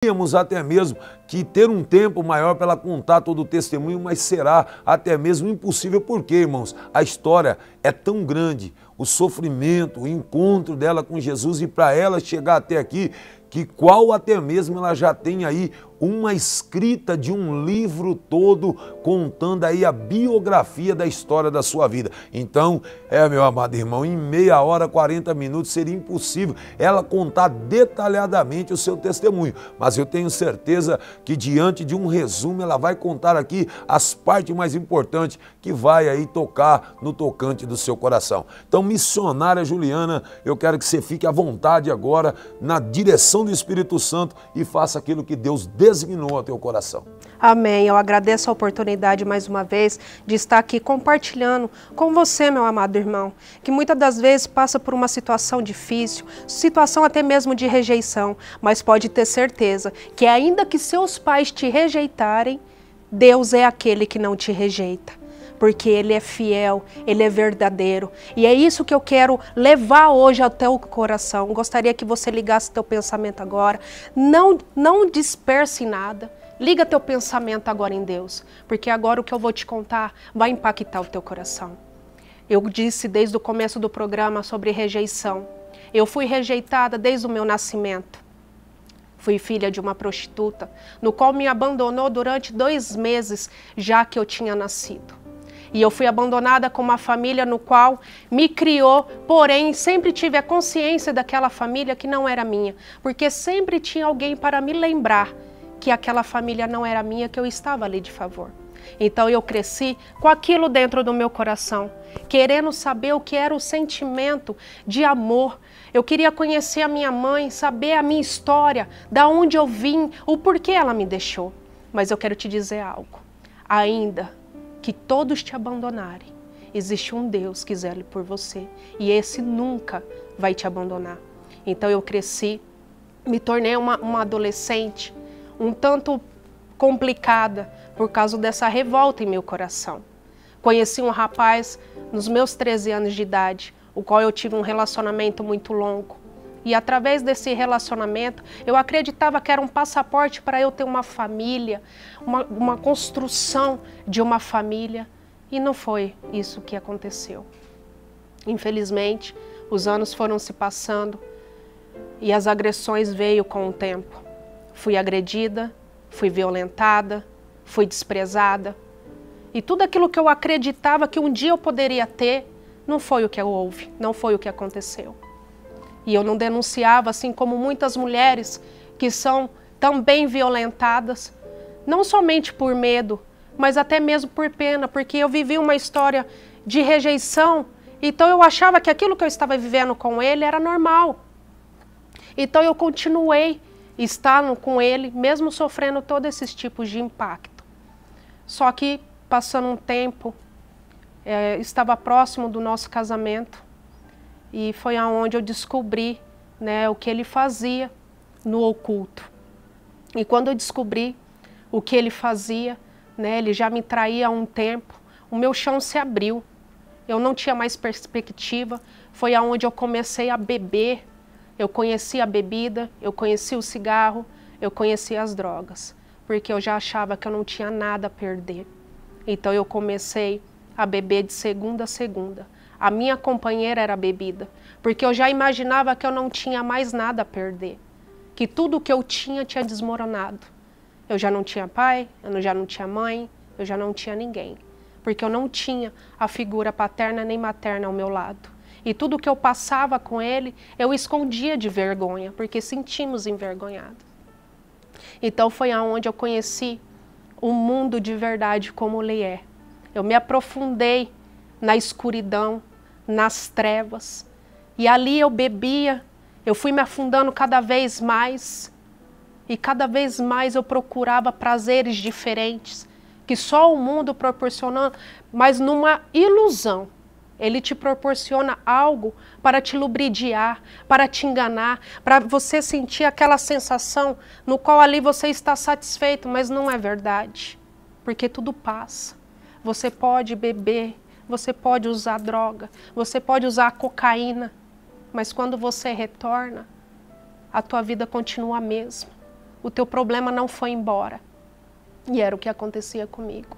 Temos até mesmo que ter um tempo maior para ela contar todo o testemunho, mas será até mesmo impossível. Por quê, irmãos? A história é tão grande, o sofrimento, o encontro dela com Jesus, e para ela chegar até aqui, que qual até mesmo ela já tem aí uma escrita de um livro todo contando aí a biografia da história da sua vida. Então, meu amado irmão, em meia hora, 40 minutos, seria impossível ela contar detalhadamente o seu testemunho. Mas eu tenho certeza que diante de um resumo, ela vai contar aqui as partes mais importantes que vai aí tocar no tocante do seu coração. Então, missionária Juliana, eu quero que você fique à vontade agora na direção do Espírito Santo e faça aquilo que Deus designou ao teu coração. Amém. Eu agradeço a oportunidade mais uma vez de estar aqui compartilhando com você, meu amado irmão, que muitas das vezes passa por uma situação difícil, situação até mesmo de rejeição, mas pode ter certeza que ainda que seus pais te rejeitarem, Deus é aquele que não te rejeita. Porque Ele é fiel, Ele é verdadeiro. E é isso que eu quero levar hoje ao teu coração. Gostaria que você ligasse teu pensamento agora. Não disperse nada. Liga teu pensamento agora em Deus. Porque agora o que eu vou te contar vai impactar o teu coração. Eu disse desde o começo do programa sobre rejeição. Eu fui rejeitada desde o meu nascimento. Fui filha de uma prostituta, no qual me abandonou durante 2 meses, já que eu tinha nascido. E eu fui abandonada com uma família no qual me criou, porém sempre tive a consciência daquela família que não era minha, porque sempre tinha alguém para me lembrar que aquela família não era minha, que eu estava ali de favor. Então eu cresci com aquilo dentro do meu coração, querendo saber o que era o sentimento de amor. Eu queria conhecer a minha mãe, saber a minha história, da onde eu vim, o porquê ela me deixou. Mas eu quero te dizer algo, ainda que todos te abandonarem, existe um Deus que zele por você, e esse nunca vai te abandonar. Então eu cresci, me tornei uma adolescente, um tanto complicada, por causa dessa revolta em meu coração. Conheci um rapaz nos meus 13 anos de idade, o qual eu tive um relacionamento muito longo. E através desse relacionamento, eu acreditava que era um passaporte para eu ter uma família, uma construção de uma família. E não foi isso que aconteceu. Infelizmente, os anos foram se passando e as agressões veio com o tempo. Fui agredida, fui violentada, fui desprezada. E tudo aquilo que eu acreditava que um dia eu poderia ter, não foi o que houve, não foi o que aconteceu. E eu não denunciava, assim como muitas mulheres que são também violentadas, não somente por medo, mas até mesmo por pena, porque eu vivi uma história de rejeição, então eu achava que aquilo que eu estava vivendo com ele era normal. Então eu continuei estando com ele, mesmo sofrendo todos esses tipos de impacto. Só que, passando um tempo, estava próximo do nosso casamento, e foi aonde eu descobri, né, o que ele fazia no oculto. E quando eu descobri o que ele fazia, né, ele já me traía há um tempo, o meu chão se abriu. Eu não tinha mais perspectiva. Foi aonde eu comecei a beber. Eu conheci a bebida, eu conheci o cigarro, eu conheci as drogas. Porque eu já achava que eu não tinha nada a perder. Então eu comecei a beber de segunda a segunda. A minha companheira era a bebida, porque eu já imaginava que eu não tinha mais nada a perder, que tudo que eu tinha desmoronado. Eu já não tinha pai, eu já não tinha mãe, eu já não tinha ninguém, porque eu não tinha a figura paterna nem materna ao meu lado. E tudo que eu passava com ele, eu escondia de vergonha, porque sentimos envergonhados. Então foi aonde eu conheci o mundo de verdade como ele é. Eu me aprofundei na escuridão, nas trevas, e ali eu bebia, eu fui me afundando cada vez mais, e cada vez mais eu procurava prazeres diferentes, que só o mundo proporcionando, mas numa ilusão. Ele te proporciona algo para te lubridiar, para te enganar, para você sentir aquela sensação no qual ali você está satisfeito, mas não é verdade, porque tudo passa. Você pode beber, você pode usar droga, você pode usar a cocaína, mas quando você retorna, a tua vida continua a mesma. o teu problema não foi embora. E era o que acontecia comigo.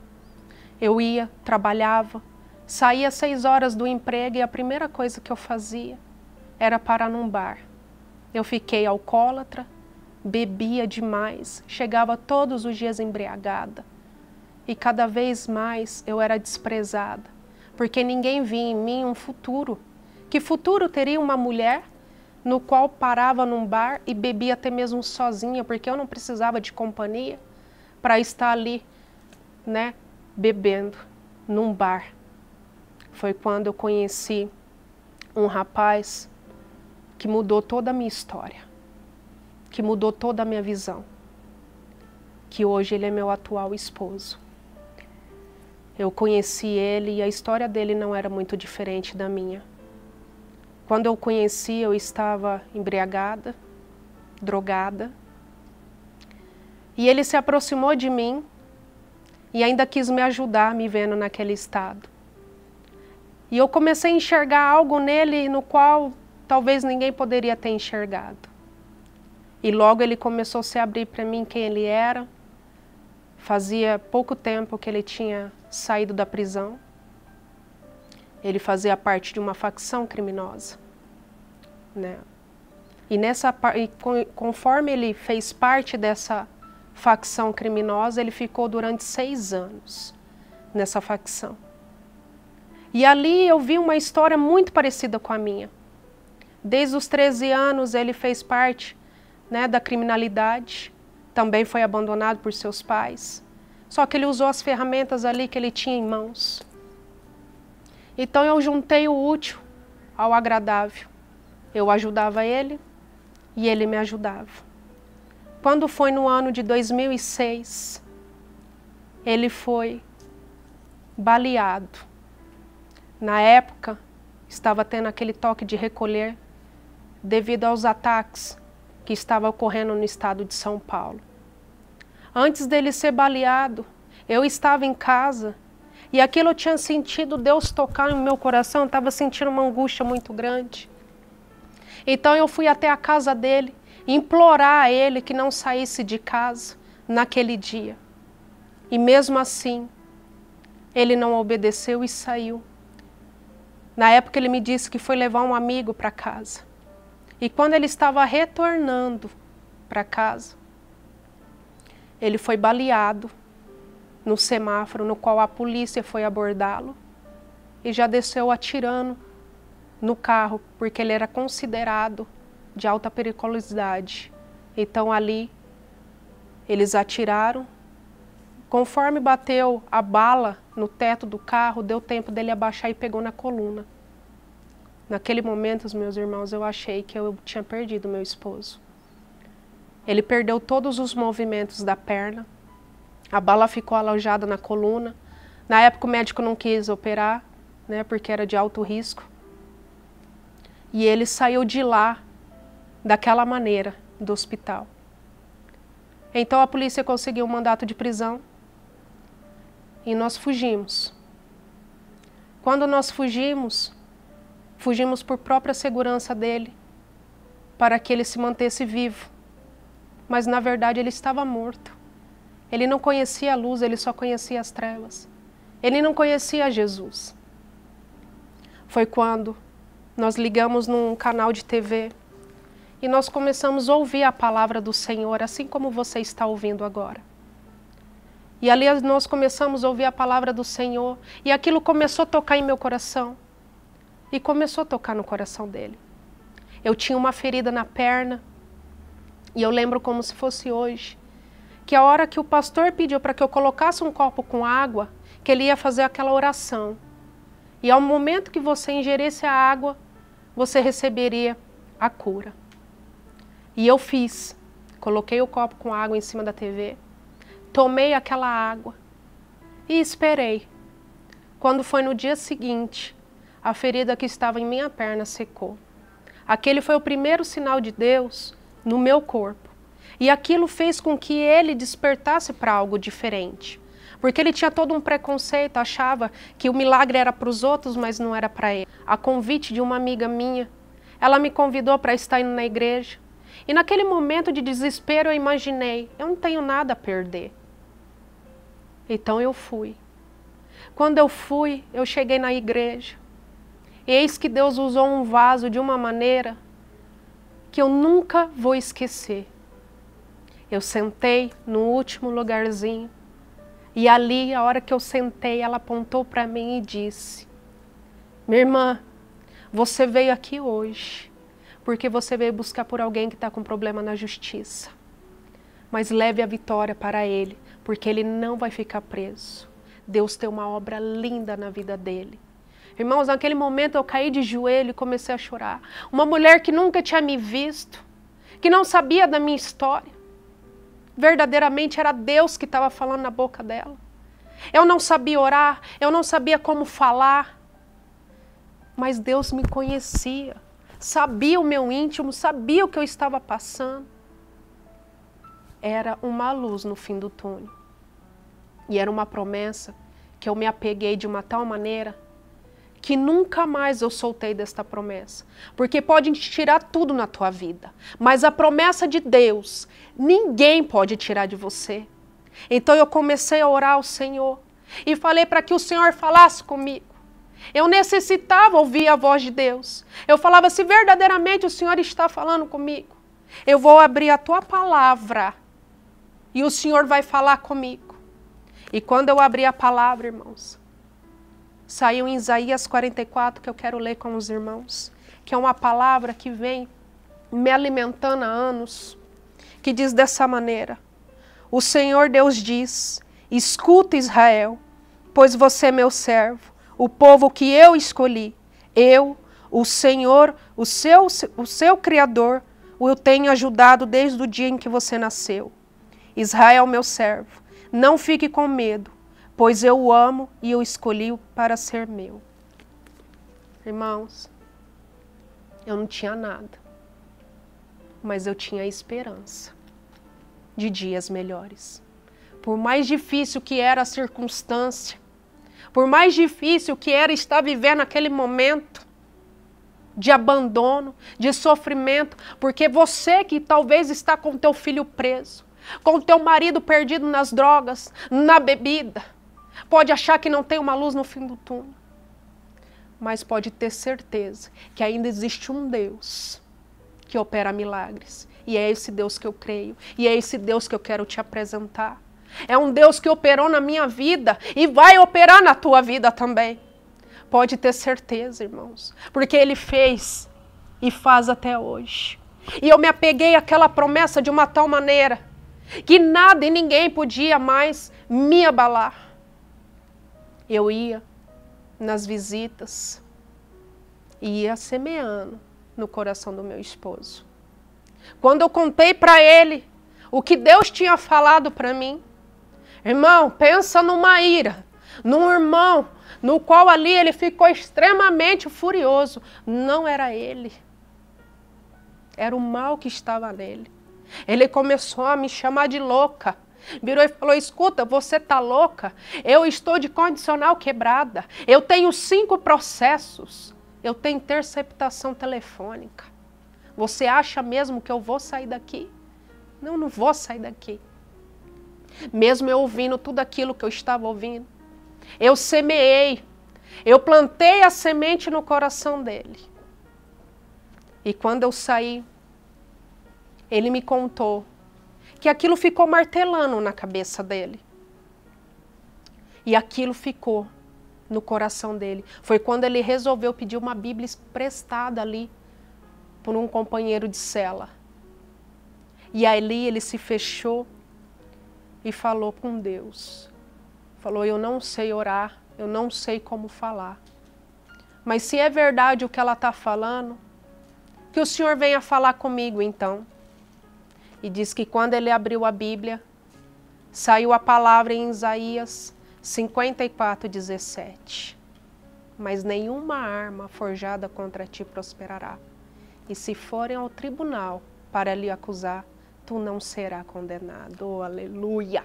Eu ia, trabalhava, saía às 6 horas do emprego e a primeira coisa que eu fazia era parar num bar. Eu fiquei alcoólatra, bebia demais, chegava todos os dias embriagada. E cada vez mais eu era desprezada, porque ninguém via em mim um futuro. Que futuro teria uma mulher no qual parava num bar e bebia até mesmo sozinha, porque eu não precisava de companhia para estar ali, né, bebendo num bar. Foi quando eu conheci um rapaz que mudou toda a minha história, que mudou toda a minha visão, que hoje ele é meu atual esposo. Eu conheci ele e a história dele não era muito diferente da minha. Quando eu o conheci, eu estava embriagada, drogada, e ele se aproximou de mim e ainda quis me ajudar, me vendo naquele estado. E eu comecei a enxergar algo nele no qual talvez ninguém poderia ter enxergado. E logo ele começou a se abrir para mim quem ele era. Fazia pouco tempo que ele tinha saído da prisão. Ele fazia parte de uma facção criminosa, né? E conforme ele fez parte dessa facção criminosa, ele ficou durante 6 anos nessa facção. E ali eu vi uma história muito parecida com a minha. Desde os 13 anos ele fez parte, né, da criminalidade, também foi abandonado por seus pais. Só que ele usou as ferramentas ali que ele tinha em mãos. Então eu juntei o útil ao agradável. Eu ajudava ele e ele me ajudava. Quando foi no ano de 2006, ele foi baleado. Na época, estava tendo aquele toque de recolher devido aos ataques que estavam ocorrendo no estado de São Paulo. Antes dele ser baleado, eu estava em casa e aquilo eu tinha sentido Deus tocar no meu coração, eu estava sentindo uma angústia muito grande. Então eu fui até a casa dele, implorar a ele que não saísse de casa naquele dia. E mesmo assim, ele não obedeceu e saiu. Na época ele me disse que foi levar um amigo para casa. E quando ele estava retornando para casa, ele foi baleado no semáforo, no qual a polícia foi abordá-lo e já desceu atirando no carro, porque ele era considerado de alta periculosidade. Então ali eles atiraram. Conforme bateu a bala no teto do carro, deu tempo dele abaixar e pegou na coluna. Naquele momento, os meus irmãos, eu achei que eu tinha perdido meu esposo. Ele perdeu todos os movimentos da perna. A bala ficou alojada na coluna. Na época o médico não quis operar, né, porque era de alto risco. E ele saiu de lá, daquela maneira, do hospital. Então a polícia conseguiu um mandato de prisão e nós fugimos. Quando nós fugimos, fugimos por própria segurança dele, para que ele se mantesse vivo. Mas na verdade ele estava morto. Ele não conhecia a luz, ele só conhecia as trevas. Ele não conhecia Jesus. Foi quando nós ligamos num canal de TV e nós começamos a ouvir a palavra do Senhor, assim como você está ouvindo agora. E ali nós começamos a ouvir a palavra do Senhor e aquilo começou a tocar em meu coração. E começou a tocar no coração dele. Eu tinha uma ferida na perna e eu lembro como se fosse hoje, que a hora que o pastor pediu para que eu colocasse um copo com água, que ele ia fazer aquela oração. E ao momento que você ingerisse a água, você receberia a cura. E eu fiz. Coloquei o copo com água em cima da TV, tomei aquela água e esperei. Quando foi no dia seguinte, a ferida que estava em minha perna secou. Aquele foi o primeiro sinal de Deus no meu corpo. E aquilo fez com que ele despertasse para algo diferente. Porque ele tinha todo um preconceito, achava que o milagre era para os outros, mas não era para ele. A convite de uma amiga minha, ela me convidou para estar indo na igreja. E naquele momento de desespero eu imaginei, eu não tenho nada a perder. Então eu fui. Quando eu fui, eu cheguei na igreja. Eis que Deus usou um vaso de uma maneira que eu nunca vou esquecer. Eu sentei no último lugarzinho e ali, a hora que eu sentei, ela apontou para mim e disse: minha irmã, você veio aqui hoje porque você veio buscar por alguém que está com problema na justiça. Mas leve a vitória para ele, porque ele não vai ficar preso. Deus tem uma obra linda na vida dele. Irmãos, naquele momento eu caí de joelho e comecei a chorar. Uma mulher que nunca tinha me visto, que não sabia da minha história. Verdadeiramente era Deus que estava falando na boca dela. Eu não sabia orar, eu não sabia como falar. Mas Deus me conhecia, sabia o meu íntimo, sabia o que eu estava passando. Era uma luz no fim do túnel. E era uma promessa que eu me apeguei de uma tal maneira que nunca mais eu soltei desta promessa. Porque pode tirar tudo na tua vida, mas a promessa de Deus, ninguém pode tirar de você. Então eu comecei a orar ao Senhor e falei para que o Senhor falasse comigo. Eu necessitava ouvir a voz de Deus. Eu falava, se verdadeiramente o Senhor está falando comigo, eu vou abrir a tua palavra e o Senhor vai falar comigo. E quando eu abri a palavra, irmãos, saiu em Isaías 44, que eu quero ler com os irmãos, que é uma palavra que vem me alimentando há anos, que diz dessa maneira: o Senhor Deus diz, escuta Israel, pois você é meu servo, o povo que eu escolhi. Eu, o Senhor, o seu Criador, o tenho ajudado desde o dia em que você nasceu. Israel, meu servo, não fique com medo, pois eu o amo e eu escolhi para ser meu. Irmãos, eu não tinha nada, mas eu tinha esperança de dias melhores. Por mais difícil que era a circunstância, por mais difícil que era estar vivendo aquele momento de abandono, de sofrimento, porque você que talvez está com teu filho preso, com teu marido perdido nas drogas, na bebida, pode achar que não tem uma luz no fim do túnel, mas pode ter certeza que ainda existe um Deus que opera milagres, e é esse Deus que eu creio, e é esse Deus que eu quero te apresentar. É um Deus que operou na minha vida e vai operar na tua vida também. Pode ter certeza, irmãos, porque Ele fez e faz até hoje. E eu me apeguei àquela promessa de uma tal maneira que nada e ninguém podia mais me abalar. Eu ia nas visitas e ia semeando no coração do meu esposo. Quando eu contei para ele o que Deus tinha falado para mim, irmão, pensa numa ira, num irmão, no qual ali ele ficou extremamente furioso. Não era ele, era o mal que estava nele. Ele começou a me chamar de louca. Virou e falou, escuta, você tá louca? Eu estou de condicional quebrada. Eu tenho 5 processos. Eu tenho interceptação telefônica. Você acha mesmo que eu vou sair daqui? Não, não vou sair daqui. Mesmo eu ouvindo tudo aquilo que eu estava ouvindo, eu semeei. Eu plantei a semente no coração dele. E quando eu saí, ele me contou que aquilo ficou martelando na cabeça dele. E aquilo ficou no coração dele. Foi quando ele resolveu pedir uma Bíblia emprestada ali por um companheiro de cela. E ali ele se fechou e falou com Deus. Falou, eu não sei orar, eu não sei como falar. Mas se é verdade o que ela está falando, que o Senhor venha falar comigo então. E diz que quando ele abriu a Bíblia, saiu a palavra em Isaías 54:17. Mas nenhuma arma forjada contra ti prosperará. E se forem ao tribunal para lhe acusar, tu não serás condenado. Oh, aleluia!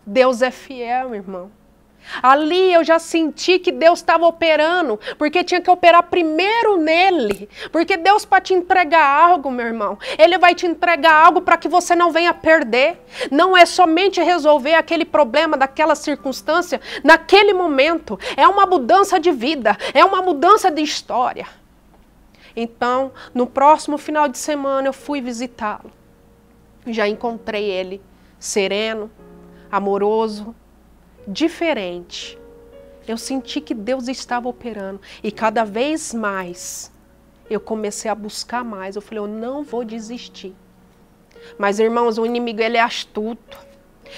Deus é fiel, irmão. Ali eu já senti que Deus estava operando, porque tinha que operar primeiro nele. Porque Deus, para te entregar algo, meu irmão, Ele vai te entregar algo para que você não venha perder. Não é somente resolver aquele problema, daquela circunstância, naquele momento. É uma mudança de vida, é uma mudança de história. Então, no próximo final de semana eu fui visitá-lo. Já encontrei ele sereno, amoroso, diferente. Eu senti que Deus estava operando e cada vez mais eu comecei a buscar mais. Eu falei, eu não vou desistir. Mas, irmãos, o inimigo, ele é astuto.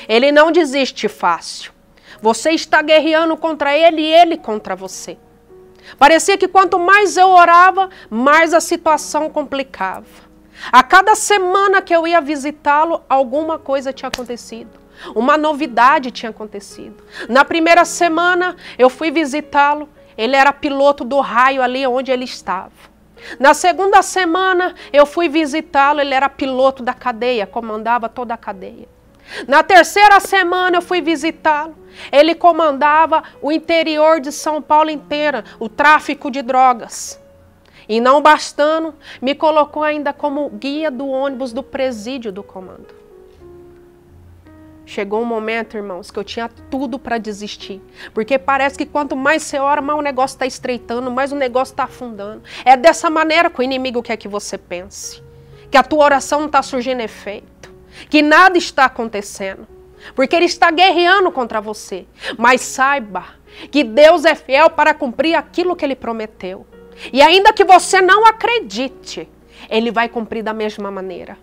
Ele não desiste fácil. Você está guerreando contra ele e ele contra você. Parecia que quanto mais eu orava, mais a situação complicava. A cada semana que eu ia visitá-lo, alguma coisa tinha acontecido. Uma novidade tinha acontecido. Na primeira semana, eu fui visitá-lo. Ele era piloto do raio ali onde ele estava. Na segunda semana, eu fui visitá-lo. Ele era piloto da cadeia, comandava toda a cadeia. Na terceira semana, eu fui visitá-lo. Ele comandava o interior de São Paulo inteira, o tráfico de drogas. E não bastando, me colocou ainda como guia do ônibus do presídio do comando. Chegou um momento, irmãos, que eu tinha tudo para desistir. Porque parece que quanto mais você ora, mais o negócio está estreitando, mais o negócio está afundando. É dessa maneira que o inimigo quer que você pense. Que a tua oração não está surgindo efeito. Que nada está acontecendo. Porque ele está guerreando contra você. Mas saiba que Deus é fiel para cumprir aquilo que ele prometeu. E ainda que você não acredite, ele vai cumprir da mesma maneira.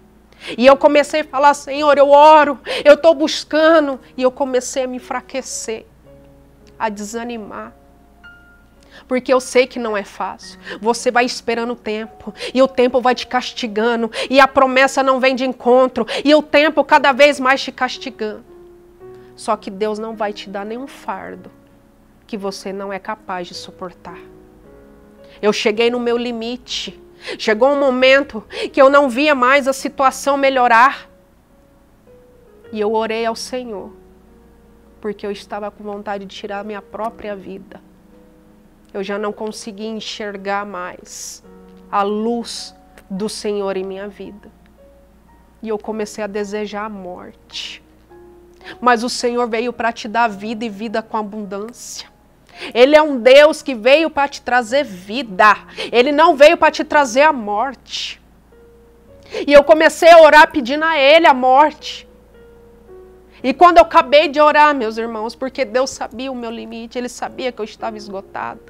E eu comecei a falar, Senhor, eu oro, eu estou buscando. E eu comecei a me enfraquecer, a desanimar. Porque eu sei que não é fácil. Você vai esperando o tempo. E o tempo vai te castigando. E a promessa não vem de encontro. E o tempo cada vez mais te castigando. Só que Deus não vai te dar nenhum fardo que você não é capaz de suportar. Eu cheguei no meu limite. Chegou um momento que eu não via mais a situação melhorar. E eu orei ao Senhor, porque eu estava com vontade de tirar a minha própria vida. Eu já não conseguia enxergar mais a luz do Senhor em minha vida. E eu comecei a desejar a morte. Mas o Senhor veio para te dar vida e vida com abundância. Ele é um Deus que veio para te trazer vida. Ele não veio para te trazer a morte. E eu comecei a orar pedindo a Ele a morte. E quando eu acabei de orar, meus irmãos, porque Deus sabia o meu limite, Ele sabia que eu estava esgotada,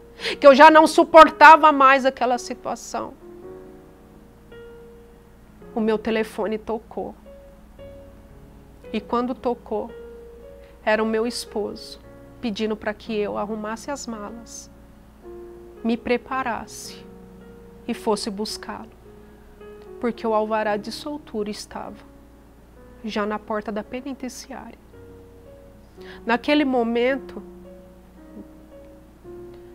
que eu já não suportava mais aquela situação. O meu telefone tocou. E quando tocou, era o meu esposo, pedindo para que eu arrumasse as malas, me preparasse e fosse buscá-lo. Porque o alvará de soltura estava já na porta da penitenciária. Naquele momento,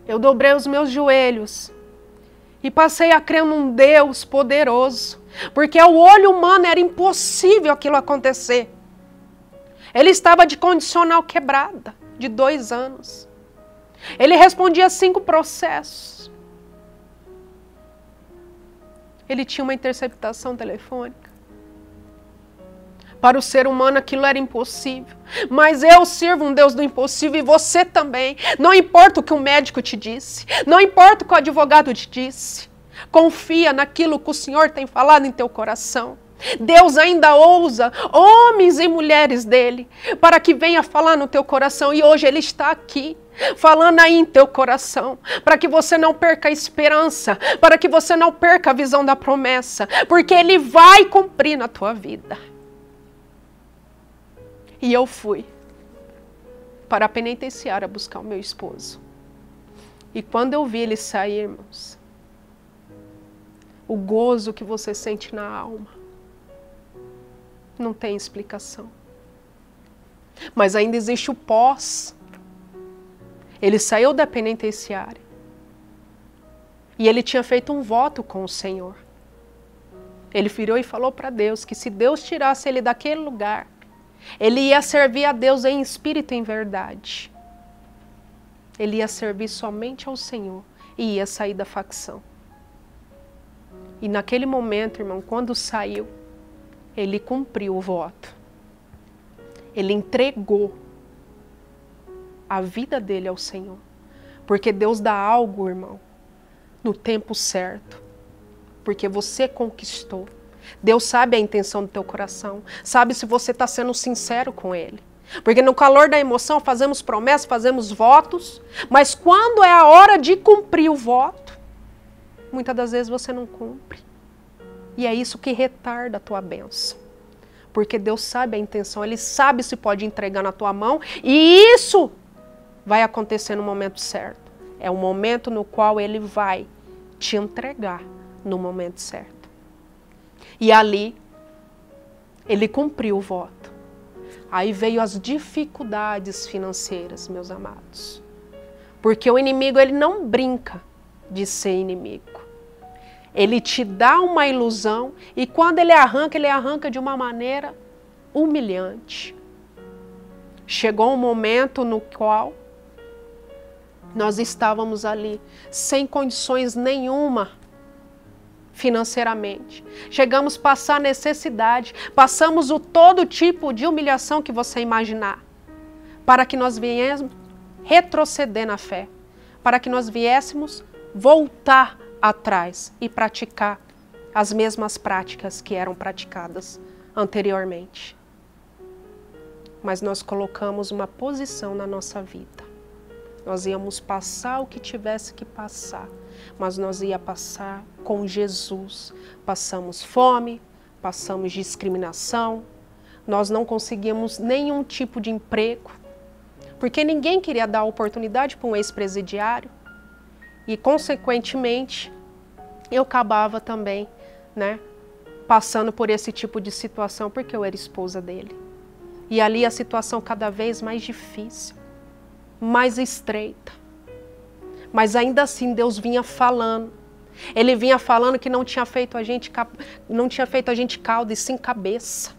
eu dobrei os meus joelhos e passei a crer num Deus poderoso, porque ao olho humano era impossível aquilo acontecer. Ele estava de condicional quebrada, de 2 anos. Ele respondia 5 processos. Ele tinha uma interceptação telefônica. Para o ser humano aquilo era impossível. Mas eu sirvo um Deus do impossível e você também. Não importa o que o médico te disse. Não importa o que o advogado te disse. Confia naquilo que o Senhor tem falado em teu coração. Deus ainda ousa homens e mulheres dele para que venha falar no teu coração. E hoje ele está aqui falando aí em teu coração, para que você não perca a esperança, para que você não perca a visão da promessa, porque ele vai cumprir na tua vida. E eu fui para a penitenciária buscar o meu esposo. E quando eu vi ele sair, irmãos, o gozo que você sente na alma não tem explicação. Mas ainda existe o pós. Ele saiu da penitenciária e ele tinha feito um voto com o Senhor. Ele virou e falou para Deus que se Deus tirasse ele daquele lugar, ele ia servir a Deus em espírito e em verdade. Ele ia servir somente ao Senhor e ia sair da facção. E naquele momento, irmão, quando saiu, ele cumpriu o voto. Ele entregou a vida dele ao Senhor. Porque Deus dá algo, irmão, no tempo certo. Porque você conquistou. Deus sabe a intenção do teu coração. Sabe se você está sendo sincero com Ele. Porque no calor da emoção fazemos promessas, fazemos votos. Mas quando é a hora de cumprir o voto, muitas das vezes você não cumpre. E é isso que retarda a tua bênção. Porque Deus sabe a intenção. Ele sabe se pode entregar na tua mão. E isso vai acontecer no momento certo. É o momento no qual Ele vai te entregar no momento certo. E ali, ele cumpriu o voto. Aí veio as dificuldades financeiras, meus amados. Porque o inimigo, ele não brinca de ser inimigo. Ele te dá uma ilusão e quando ele arranca de uma maneira humilhante. Chegou um momento no qual nós estávamos ali sem condições nenhuma financeiramente. Chegamos a passar necessidade, passamos o todo tipo de humilhação que você imaginar, para que nós viéssemos retroceder na fé, para que nós viéssemos voltar atrás e praticar as mesmas práticas que eram praticadas anteriormente. Mas nós colocamos uma posição na nossa vida. Nós íamos passar o que tivesse que passar, mas nós ia passar com Jesus. Passamos fome, passamos discriminação, nós não conseguimos nenhum tipo de emprego, porque ninguém queria dar oportunidade para um ex-presidiário. E, consequentemente, eu acabava também, passando por esse tipo de situação, porque eu era esposa dele. E ali a situação cada vez mais difícil, mais estreita. Mas ainda assim Deus vinha falando. Ele vinha falando que não tinha feito a gente cauda e sim cabeça.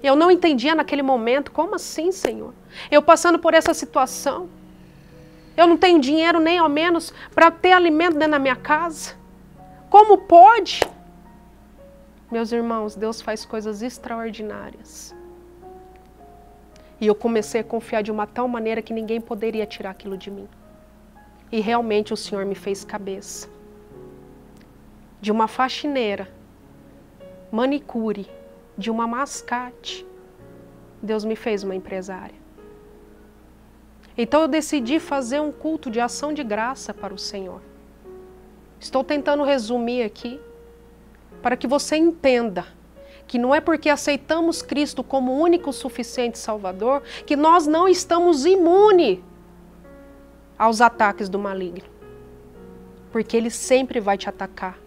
Eu não entendia naquele momento, como assim, Senhor? Eu passando por essa situação. Eu não tenho dinheiro nem ao menos para ter alimento dentro da minha casa. Como pode? Meus irmãos, Deus faz coisas extraordinárias. E eu comecei a confiar de uma tal maneira que ninguém poderia tirar aquilo de mim. E realmente o Senhor me fez cabeça. De uma faxineira, manicure, de uma mascate, Deus me fez uma empresária. Então eu decidi fazer um culto de ação de graça para o Senhor. Estou tentando resumir aqui, para que você entenda que não é porque aceitamos Cristo como único suficiente Salvador, que nós não estamos imunes aos ataques do maligno. Porque ele sempre vai te atacar.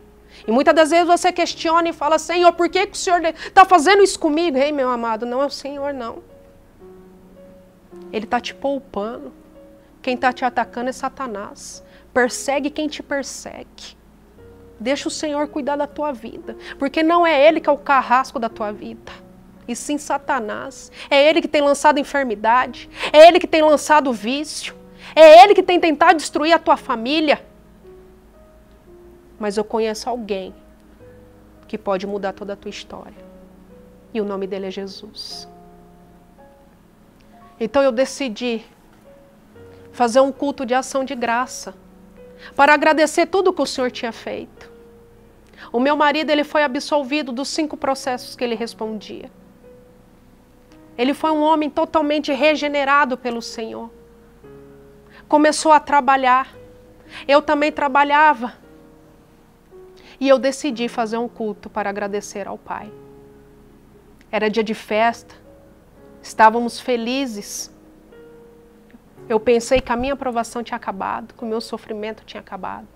E muitas das vezes você questiona e fala, Senhor, por que o Senhor está fazendo isso comigo? Ei, meu amado, não é o Senhor, não. Ele está te poupando. Quem está te atacando é Satanás. Persegue quem te persegue. Deixa o Senhor cuidar da tua vida. Porque não é Ele que é o carrasco da tua vida. E sim Satanás. É Ele que tem lançado enfermidade. É Ele que tem lançado vício. É Ele que tem tentado destruir a tua família. Mas eu conheço alguém que pode mudar toda a tua história. E o nome dele é Jesus. Então eu decidi fazer um culto de ação de graça para agradecer tudo que o Senhor tinha feito. O meu marido, ele foi absolvido dos 5 processos que ele respondia. Ele foi um homem totalmente regenerado pelo Senhor. Começou a trabalhar. Eu também trabalhava. E eu decidi fazer um culto para agradecer ao Pai. Era dia de festa. Estávamos felizes. Eu pensei que a minha aprovação tinha acabado, que o meu sofrimento tinha acabado.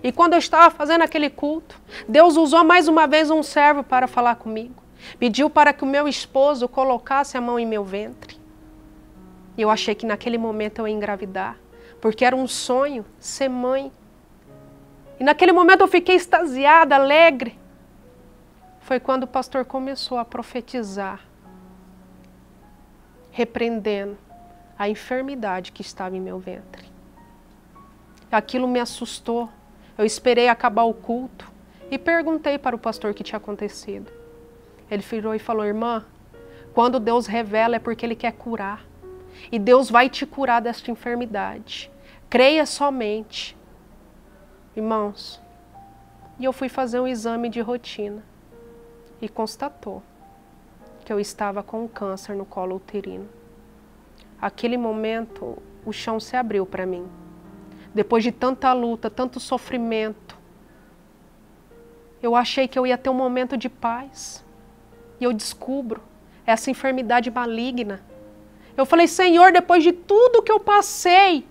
E quando eu estava fazendo aquele culto, Deus usou mais uma vez um servo para falar comigo. Pediu para que o meu esposo colocasse a mão em meu ventre. E eu achei que naquele momento eu ia engravidar, porque era um sonho ser mãe. E naquele momento eu fiquei extasiada, alegre. Foi quando o pastor começou a profetizar, repreendendo a enfermidade que estava em meu ventre. Aquilo me assustou. Eu esperei acabar o culto e perguntei para o pastor o que tinha acontecido. Ele virou e falou: irmã, quando Deus revela é porque Ele quer curar. E Deus vai te curar desta enfermidade. Creia somente. Irmãos, e eu fui fazer um exame de rotina e constatou que eu estava com um câncer no colo uterino. Aquele momento, o chão se abriu para mim. Depois de tanta luta, tanto sofrimento, eu achei que eu ia ter um momento de paz. E eu descubro essa enfermidade maligna. Eu falei: Senhor, depois de tudo que eu passei,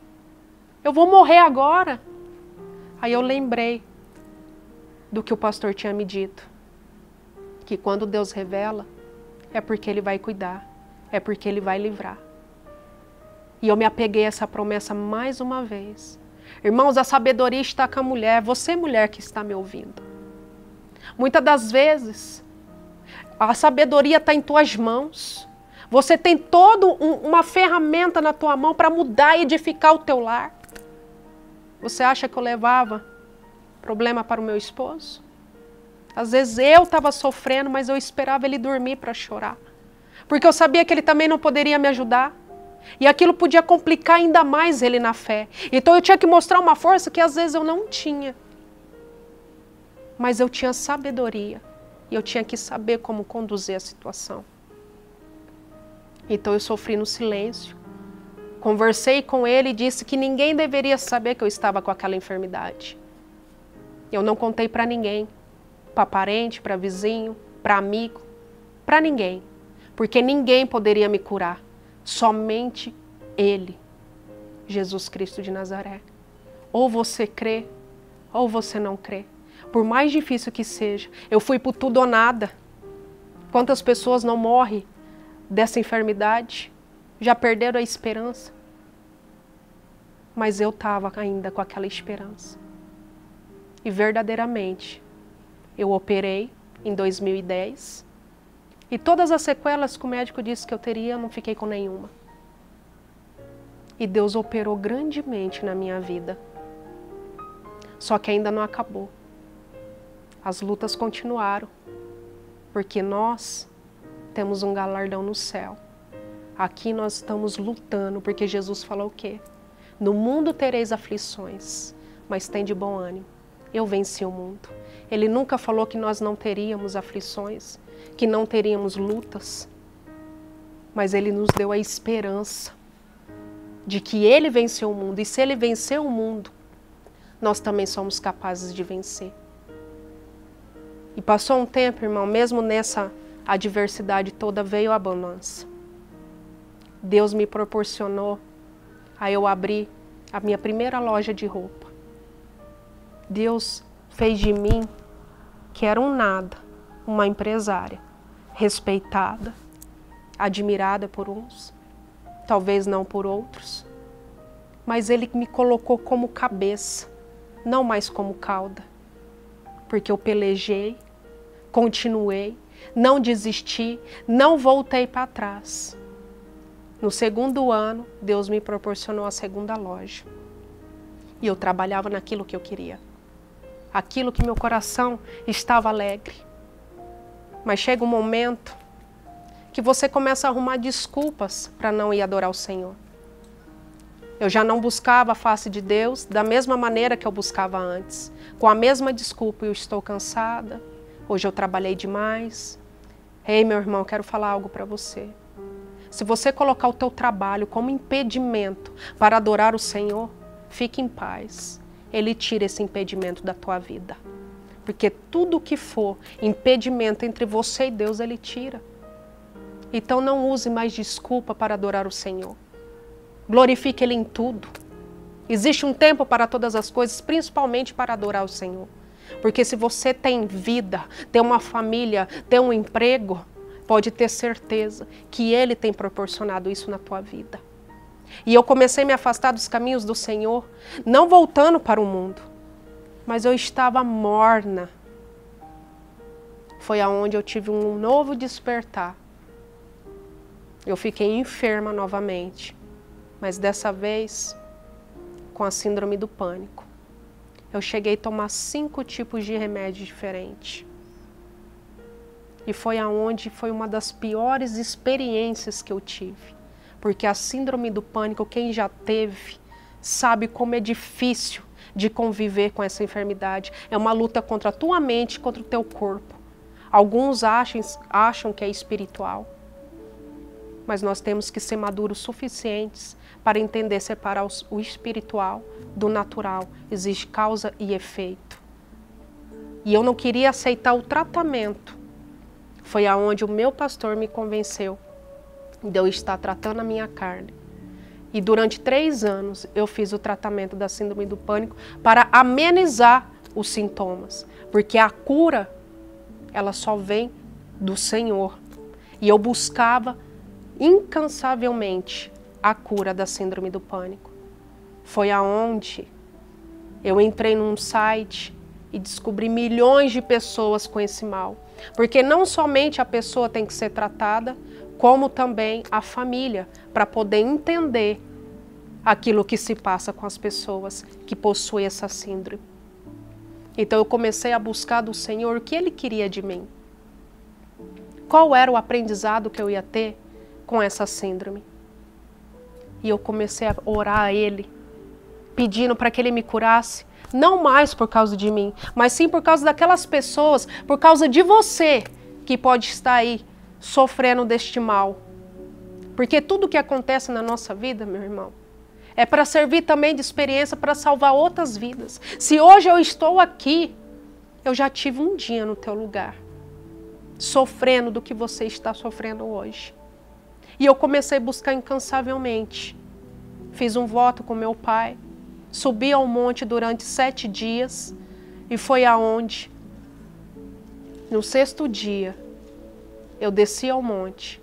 eu vou morrer agora. Aí eu lembrei do que o pastor tinha me dito. Que quando Deus revela, é porque Ele vai cuidar, é porque Ele vai livrar. E eu me apeguei a essa promessa mais uma vez. Irmãos, a sabedoria está com a mulher, você mulher que está me ouvindo. Muitas das vezes, a sabedoria está em tuas mãos. Você tem toda uma ferramenta na tua mão para mudar e edificar o teu lar. Você acha que eu levava problema para o meu esposo? Às vezes eu estava sofrendo, mas eu esperava ele dormir para chorar. Porque eu sabia que ele também não poderia me ajudar. E aquilo podia complicar ainda mais ele na fé. Então eu tinha que mostrar uma força que às vezes eu não tinha. Mas eu tinha sabedoria. E eu tinha que saber como conduzir a situação. Então eu sofri no silêncio. Conversei com ele e disse que ninguém deveria saber que eu estava com aquela enfermidade. Eu não contei para ninguém. Para parente, para vizinho, para amigo. Para ninguém. Porque ninguém poderia me curar. Somente Ele, Jesus Cristo de Nazaré. Ou você crê, ou você não crê. Por mais difícil que seja, eu fui por tudo ou nada. Quantas pessoas não morrem dessa enfermidade? Já perderam a esperança? Mas eu estava ainda com aquela esperança. E verdadeiramente, eu operei em 2010. E todas as sequelas que o médico disse que eu teria, eu não fiquei com nenhuma. E Deus operou grandemente na minha vida. Só que ainda não acabou. As lutas continuaram. Porque nós temos um galardão no céu. Aqui nós estamos lutando, porque Jesus falou o quê? No mundo tereis aflições, mas tem de bom ânimo. Eu venci o mundo. Ele nunca falou que nós não teríamos aflições, que não teríamos lutas, mas Ele nos deu a esperança de que Ele venceu o mundo, e se Ele venceu o mundo, nós também somos capazes de vencer. E passou um tempo, irmão, mesmo nessa adversidade toda, veio a bonança. Deus me proporcionou, aí eu abri a minha primeira loja de roupa. Deus fez de mim, que era um nada, uma empresária, respeitada, admirada por uns, talvez não por outros, mas Ele me colocou como cabeça, não mais como cauda, porque eu pelejei, continuei, não desisti, não voltei para trás. No segundo ano, Deus me proporcionou a segunda loja, e eu trabalhava naquilo que eu queria, aquilo que meu coração estava alegre. Mas chega um momento que você começa a arrumar desculpas para não ir adorar o Senhor. Eu já não buscava a face de Deus da mesma maneira que eu buscava antes. Com a mesma desculpa: eu estou cansada, hoje eu trabalhei demais. Ei, meu irmão, quero falar algo para você. Se você colocar o teu trabalho como impedimento para adorar o Senhor, fique em paz. Ele tira esse impedimento da tua vida. Porque tudo que for impedimento entre você e Deus, Ele tira. Então não use mais desculpa para adorar o Senhor. Glorifique Ele em tudo. Existe um tempo para todas as coisas, principalmente para adorar o Senhor. Porque se você tem vida, tem uma família, tem um emprego, pode ter certeza que Ele tem proporcionado isso na tua vida. E eu comecei a me afastar dos caminhos do Senhor, não voltando para o mundo, mas eu estava morna. Foi aonde eu tive um novo despertar. Eu fiquei enferma novamente. mas dessa vez com a síndrome do pânico. Eu cheguei a tomar 5 tipos de remédio diferentes. E foi uma das piores experiências que eu tive. Porque a síndrome do pânico, quem já teve, sabe como é difícil de conviver com essa enfermidade. É uma luta contra a tua mente, contra o teu corpo. Alguns acham que é espiritual. Mas nós temos que ser maduros suficientes para entender, separar o espiritual do natural. Existe causa e efeito. E eu não queria aceitar o tratamento. Foi aonde o meu pastor me convenceu de eu estar tratando a minha carne. E durante 3 anos eu fiz o tratamento da síndrome do pânico para amenizar os sintomas. Porque a cura, ela só vem do Senhor. E eu buscava incansavelmente a cura da síndrome do pânico. Foi aonde eu entrei num site e descobri milhões de pessoas com esse mal. Porque não somente a pessoa tem que ser tratada, como também a família, para poder entender aquilo que se passa com as pessoas que possuem essa síndrome. Então eu comecei a buscar do Senhor o que Ele queria de mim. Qual era o aprendizado que eu ia ter com essa síndrome? E eu comecei a orar a Ele, pedindo para que Ele me curasse, não mais por causa de mim, mas sim por causa daquelas pessoas, por causa de você, que pode estar aí sofrendo deste mal. Porque tudo que acontece na nossa vida, meu irmão, é para servir também de experiência para salvar outras vidas. Se hoje eu estou aqui, eu já tive um dia no teu lugar, sofrendo do que você está sofrendo hoje. E eu comecei a buscar incansavelmente. Fiz um voto com meu pai, subi ao monte durante 7 dias e foi aonde, no 6º dia, eu desci ao monte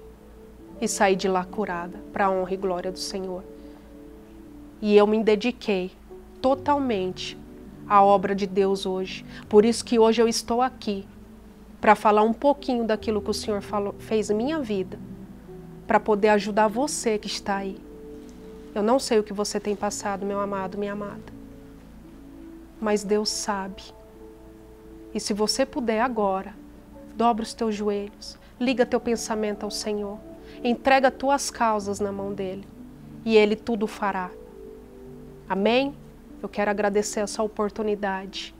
e saí de lá curada, para a honra e glória do Senhor. E eu me dediquei totalmente à obra de Deus hoje. Por isso que hoje eu estou aqui, para falar um pouquinho daquilo que o Senhor fez em minha vida, para poder ajudar você que está aí. Eu não sei o que você tem passado, meu amado, minha amada. Mas Deus sabe. E se você puder agora, dobra os teus joelhos, liga teu pensamento ao Senhor, entrega tuas causas na mão dEle e Ele tudo fará. Amém? Eu quero agradecer essa oportunidade